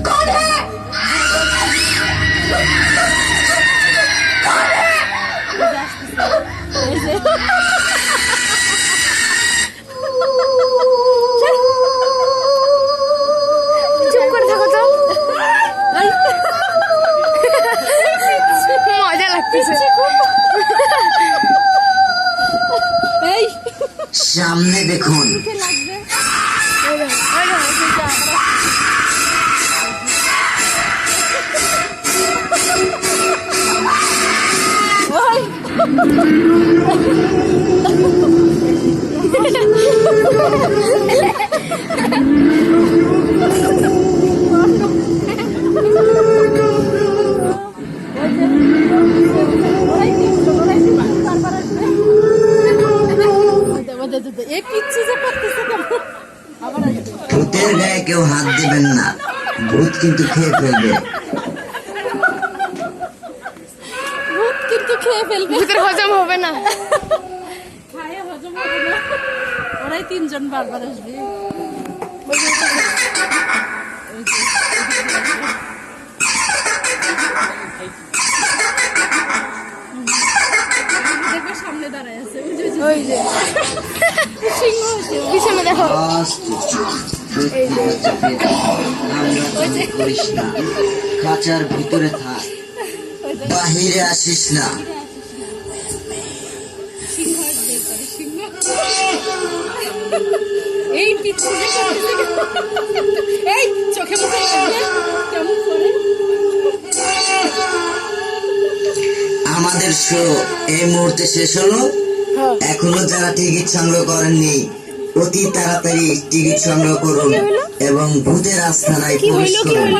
कौन है? চুপ করে থাকো তো। মজা লাগতেছে। সামনে দেখুন। ভূতের গায়ে কেউ হাত দিবেন না, ভূত কিন্তু খেয়ে ফেলবে। ভূতের হজম হবে না। ওরাই তিনজন বারবার আসবে। দেখো সামনে দাঁড়ায় আছে, ওই যে পিছনে দেখো। করিস না, খাঁচার ভিতরে থাক, বাহিরে আসিস না। এই পিছনে এই চোখে মুখে কেমন করে। আমাদের শো এই মুহূর্তে শেষ হলো। এখনো যারা টিকিট সংগ্রহ করেননি অতি তাড়াতাড়ি টিকিট সংগ্রহ করুন এবং ভূতের আস্থানায় প্রবেশ করুন।